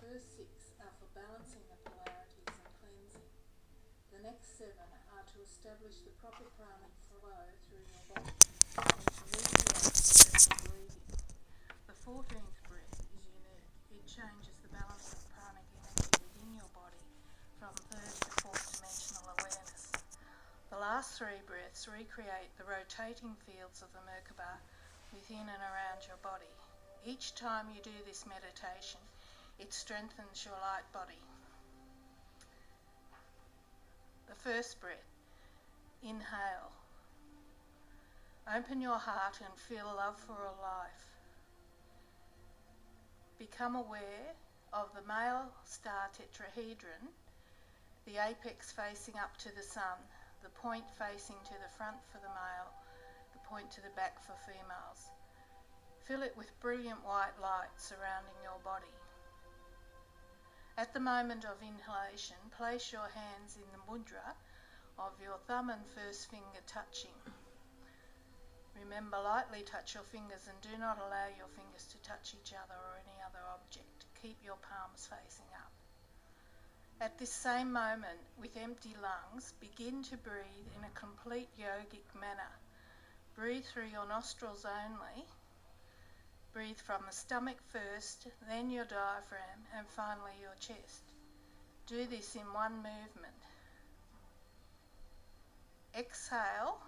first 6 are for balancing the polarities and cleansing. The next 7 are to establish the proper pranic flow through your body and to regulate the breathing. The 14th breath is unique. It changes the balance of pranic energy within your body from 3rd to 4th dimensional awareness. The last 3 breaths recreate the rotating fields of the Merkabah within and around your body. Each time you do this meditation, it strengthens your light body. The first breath, inhale. Open your heart and feel love for a life. Become aware of the male star tetrahedron, the apex facing up to the sun, the point facing to the front for the male, the point to the back for females. Fill it with brilliant white light surrounding your body. At the moment of inhalation, place your hands in the mudra of your thumb and first finger touching. Remember, lightly touch your fingers and do not allow your fingers to touch each other or any other object. Keep your palms facing up. At this same moment, with empty lungs, begin to breathe in a complete yogic manner. Breathe through your nostrils only. Breathe from the stomach first, then your diaphragm, and finally your chest. Do this in one movement. Exhale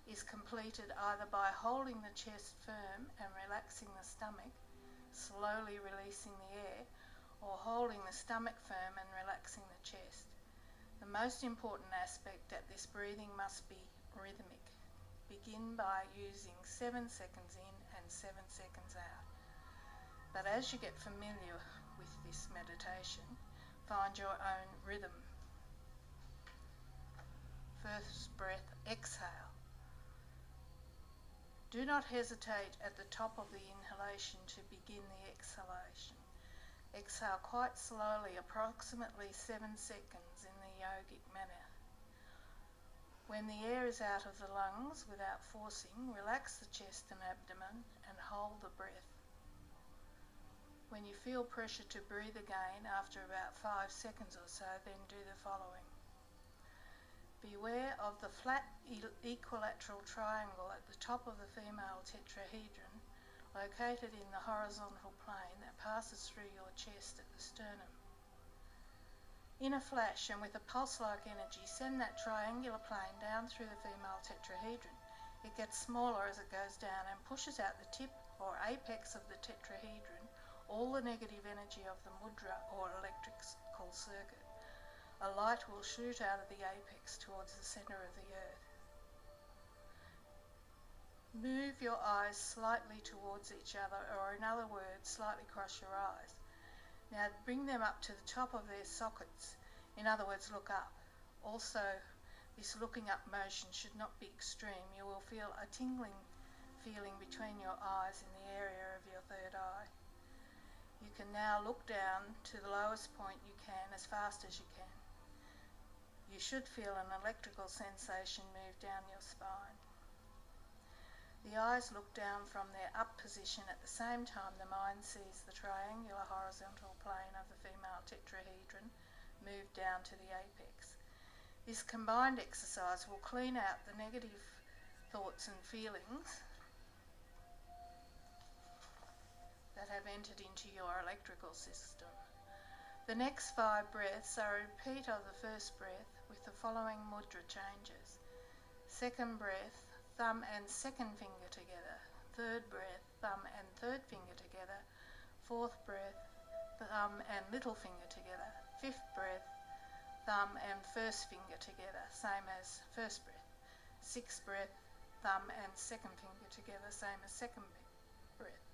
is completed either by holding the chest firm and relaxing the stomach, slowly releasing the air, or holding the stomach firm and relaxing the chest. The most important aspect at this breathing must be rhythmic. Begin by using 7 seconds in and 7 seconds out. But as you get familiar with this meditation, find your own rhythm. First breath, exhale. Do not hesitate at the top of the inhalation to begin the exhalation. Exhale quite slowly, approximately 7 seconds in the yogic manner. When the air is out of the lungs without forcing, relax the chest and abdomen and hold the breath. When you feel pressure to breathe again after about 5 seconds or so, then do the following. Beware of the flat equilateral triangle at the top of the female tetrahedron, located in the horizontal plane that passes through your chest at the sternum. In a flash and with a pulse-like energy, send that triangular plane down through the female tetrahedron. It gets smaller as it goes down and pushes out the tip or apex of the tetrahedron, all the negative energy of the mudra or electrical circuit. A light will shoot out of the apex towards the centre of the earth. Move your eyes slightly towards each other, or in other words, slightly cross your eyes. Now bring them up to the top of their sockets. In other words, look up. Also, this looking up motion should not be extreme. You will feel a tingling feeling between your eyes in the area of your third eye. You can now look down to the lowest point you can as fast as you can. You should feel an electrical sensation move down your spine. The eyes look down from their up position. At the same time, the mind sees the triangular horizontal plane of the female tetrahedron move down to the apex. This combined exercise will clean out the negative thoughts and feelings that have entered into your electrical system. The next 5 breaths are a repeat of the first breath with the following mudra changes. Second breath, thumb and second finger together. Third breath, thumb and third finger together. Fourth breath, thumb and little finger together. Fifth breath, thumb and first finger together, same as first breath. Sixth breath, thumb and second finger together, same as second breath.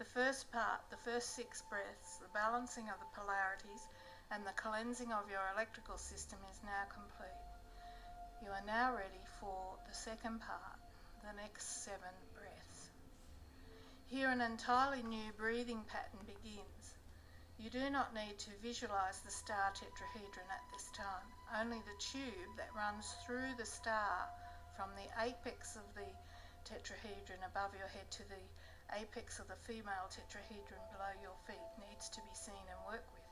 The first part, the first 6 breaths, the balancing of the polarities and the cleansing of your electrical system is now complete. You are now ready for the second part, the next 7 breaths. Here an entirely new breathing pattern begins. You do not need to visualize the star tetrahedron at this time. Only the tube that runs through the star from the apex of the tetrahedron above your head to the apex of the female tetrahedron below your feet needs to be seen and worked with.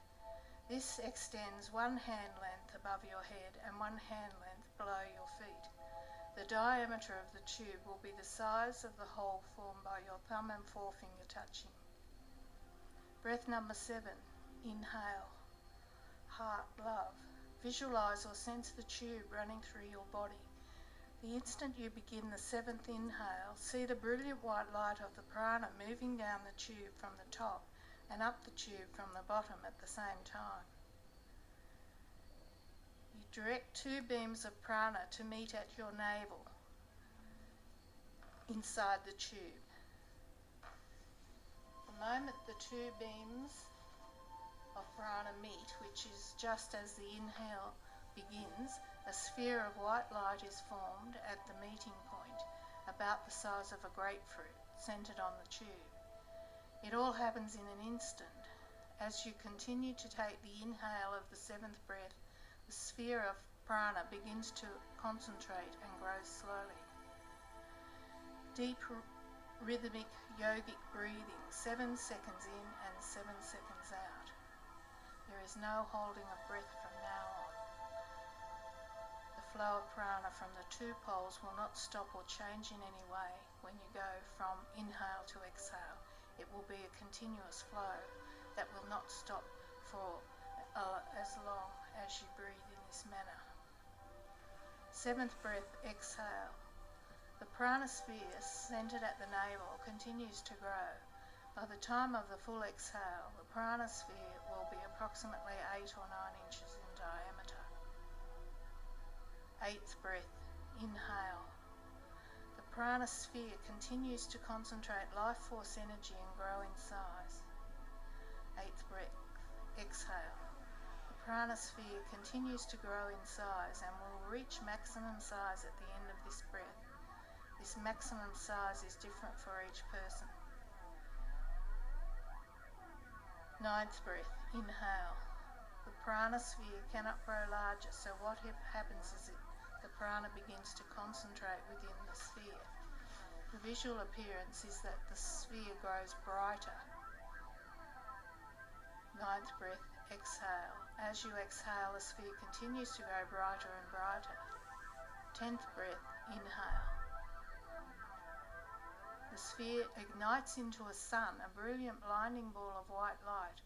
This extends 1 hand length above your head and 1 hand length below your feet. The diameter of the tube will be the size of the hole formed by your thumb and forefinger touching. Breath number 7. Inhale. Heart, love. Visualize or sense the tube running through your body. The instant you begin the 7th inhale, see the brilliant white light of the prana moving down the tube from the top and up the tube from the bottom at the same time. You direct 2 beams of prana to meet at your navel inside the tube. The moment the 2 beams of prana meet, which is just as the inhale begins, a sphere of white light is formed at the meeting point, about the size of a grapefruit, centered on the tube. It all happens in an instant. As you continue to take the inhale of the 7th breath, the sphere of prana begins to concentrate and grow slowly. Deep rhythmic yogic breathing, 7 seconds in and 7 seconds out. There is no holding of breath from now on. The flow of prana from the 2 poles will not stop or change in any way when you go from inhale to exhale. It will be a continuous flow that will not stop for as long as you breathe in this manner. 7th breath, exhale. The prana sphere, centered at the navel, continues to grow. By the time of the full exhale, the prana sphere will be approximately 8 or 9 inches in diameter. 8th breath, inhale. The prana sphere continues to concentrate life force energy and grow in size. 8th breath, exhale. The prana sphere continues to grow in size and will reach maximum size at the end of this breath. This maximum size is different for each person. 9th breath, inhale. The prana sphere cannot grow larger, so what happens is the prana begins to concentrate within the sphere. The visual appearance is that the sphere grows brighter. 9th breath, exhale. As you exhale, the sphere continues to grow brighter and brighter. 10th breath, inhale. The sphere ignites into a sun, a brilliant blinding ball of white light.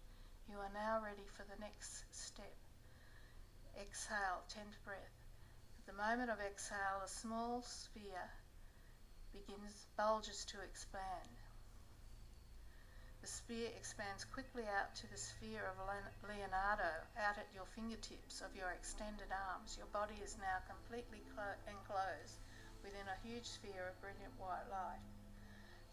You are now ready for the next step. Exhale, 10th breath. At the moment of exhale, a small sphere bulges to expand. The sphere expands quickly out to the sphere of Leonardo, out at your fingertips of your extended arms. Your body is now completely enclosed within a huge sphere of brilliant white light.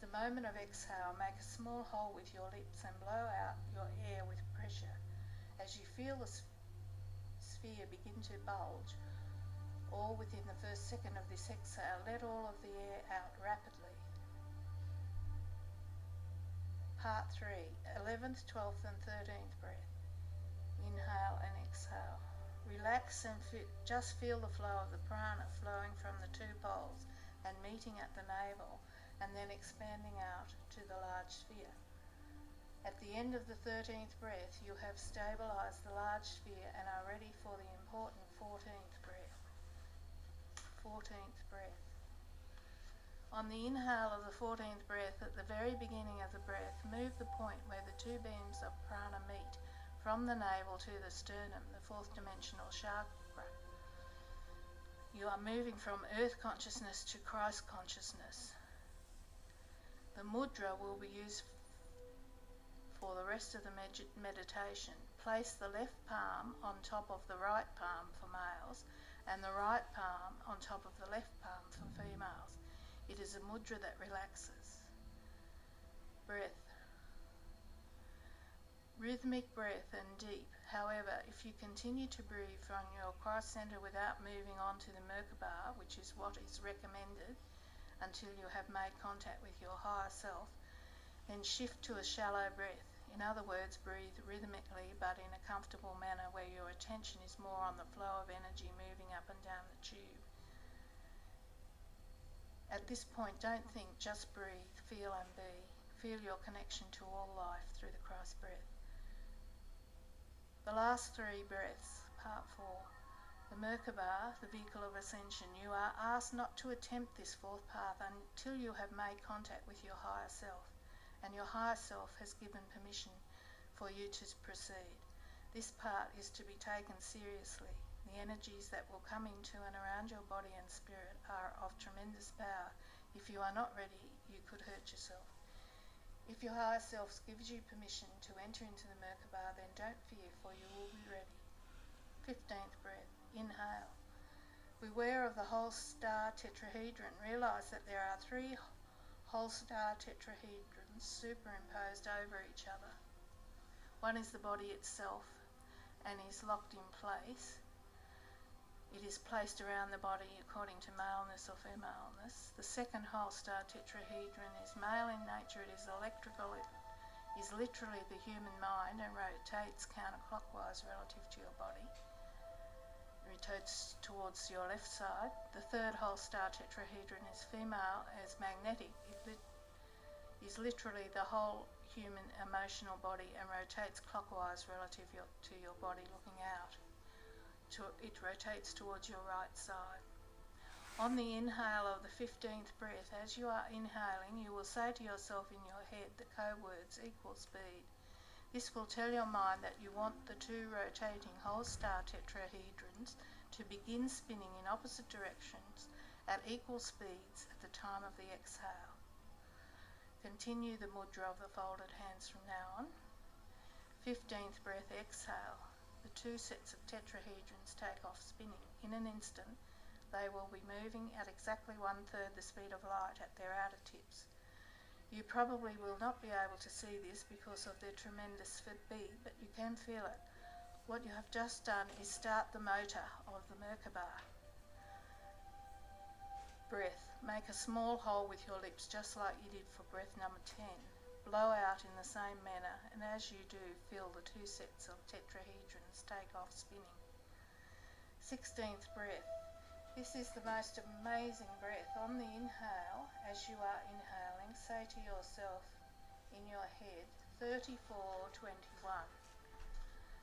At the moment of exhale, make a small hole with your lips and blow out your air with pressure. As you feel the sphere begin to bulge, all within the first second of this exhale, let all of the air out rapidly. Part 3, 11th, 12th and 13th breath. Inhale and exhale. Relax and just feel the flow of the prana flowing from the 2 poles and meeting at the navel and then expanding out to the large sphere. At the end of the 13th breath, you have stabilized the large sphere and are ready for the important 14th breath. 14th breath. On the inhale of the 14th breath, at the very beginning of the breath, move the point where the 2 beams of prana meet from the navel to the sternum, the 4th dimensional chakra. You are moving from earth consciousness to Christ consciousness. The mudra will be used for the rest of the meditation. Place the left palm on top of the right palm for males and the right palm on top of the left palm for females. It is a mudra that relaxes. Breath. Rhythmic breath and deep. However, if you continue to breathe from your Christ center without moving on to the Merkabah, which is what is recommended until you have made contact with your higher self, then shift to a shallow breath. In other words, breathe rhythmically but in a comfortable manner where your attention is more on the flow of energy moving up and down the tube. At this point, don't think, just breathe, feel and be. feel your connection to all life through the Christ breath. The last 3 breaths, part 4. The Merkabah, the vehicle of ascension. You are asked not to attempt this 4th path until you have made contact with your higher self, and your higher self has given permission for you to proceed. This part is to be taken seriously. The energies that will come into and around your body and spirit are of tremendous power. If you are not ready, you could hurt yourself. If your higher self gives you permission to enter into the Merkabah, then don't fear, for you will be ready. 15th breath. Inhale. Beware of the whole star tetrahedron. Realize that there are 3 whole star tetrahedrons superimposed over each other. One is the body itself and is locked in place. It is placed around the body according to maleness or femaleness. The second whole star tetrahedron is male in nature. It is electrical. It is literally the human mind and rotates counterclockwise relative to your body. It rotates towards your left side. The third whole star tetrahedron is female, as magnetic. It is literally the whole human emotional body and rotates clockwise relative to your body looking out. It rotates towards your right side. On the inhale of the 15th breath, as you are inhaling, you will say to yourself in your head the code words equal speed. This will tell your mind that you want the 2 rotating whole star tetrahedrons to begin spinning in opposite directions at equal speeds at the time of the exhale. Continue the mudra of the folded hands from now on. 15th breath, exhale. The 2 sets of tetrahedrons take off spinning. In an instant, they will be moving at exactly 1/3 the speed of light at their outer tips. You probably will not be able to see this because of their tremendous speed, but you can feel it. What you have just done is start the motor of the Merkabah. Breath. Make a small hole with your lips, just like you did for breath number 10. Blow out in the same manner, and as you do, feel the 2 sets of tetrahedrons take off spinning. 16th breath. This is the most amazing breath. On the inhale, as you are inhaling, say to yourself in your head, 3421.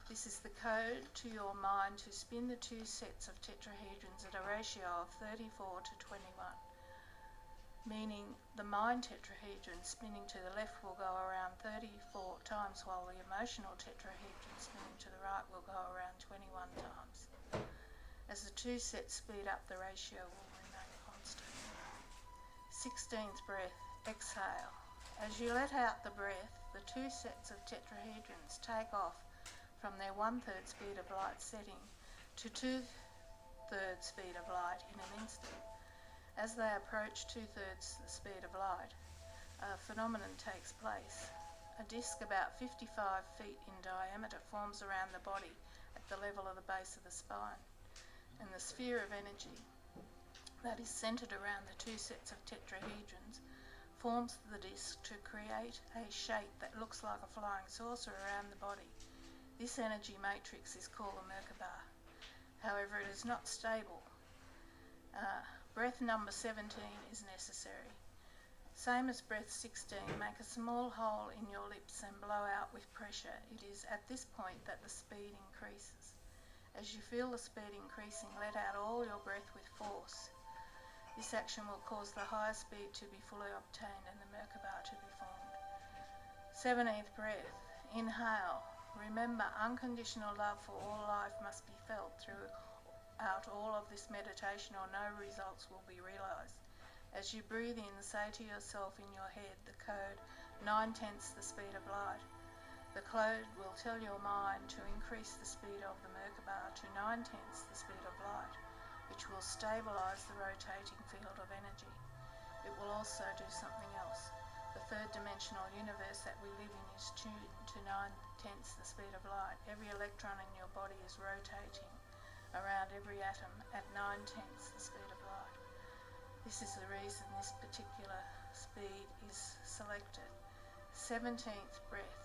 This is the code to your mind to spin the 2 sets of tetrahedrons at a ratio of 34:21. Meaning the mind tetrahedron spinning to the left will go around 34 times, while the emotional tetrahedron spinning to the right will go around 21 times. As the 2 sets speed up, the ratio will remain constant. 16th breath, exhale. As you let out the breath, the 2 sets of tetrahedrons take off from their 1/3 speed of light setting to 2/3 speed of light in an instant. As they approach 2/3 the speed of light, a phenomenon takes place. A disc about 55 feet in diameter forms around the body at the level of the base of the spine, and the sphere of energy that is centered around the 2 sets of tetrahedrons forms the disc to create a shape that looks like a flying saucer around the body. This energy matrix is called a Merkabah. However, it is not stable. Breath number 17 is necessary. Same as breath 16, make a small hole in your lips and blow out with pressure. It is at this point that the speed increases. As you feel the speed increasing, let out all your breath with force. This action will cause the higher speed to be fully obtained and the Merkabah to be formed. 17th breath, inhale. Remember, unconditional love for all life must be felt throughout all of this meditation, or no results will be realized. As you breathe in, say to yourself in your head the code 9/10 the speed of light. The code will tell your mind to increase the speed of the Merkabah to 9/10 the speed of light, which will stabilize the rotating field of energy. It will also do something else. The 3rd dimensional universe that we live in is tuned to 9/10 the speed of light. Every electron in your body is rotating around every atom at 9/10 the speed of light. This is the reason this particular speed is selected. 17th breath.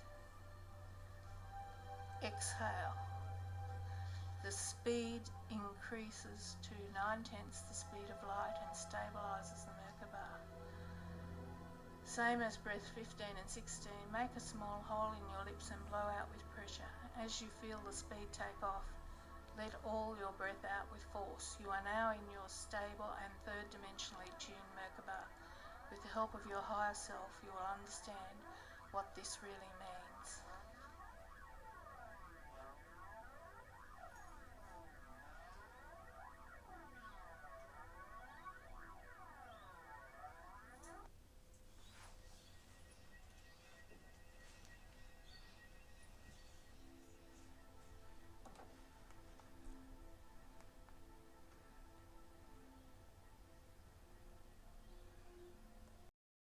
Exhale. The speed increases to 9/10 the speed of light and stabilizes the Merkabah. Same as breath 15 and 16, make a small hole in your lips and blow out with pressure. As you feel the speed take off, let all your breath out with force. You are now in your stable and third dimensionally tuned Merkabah. With the help of your higher self, you will understand what this really means.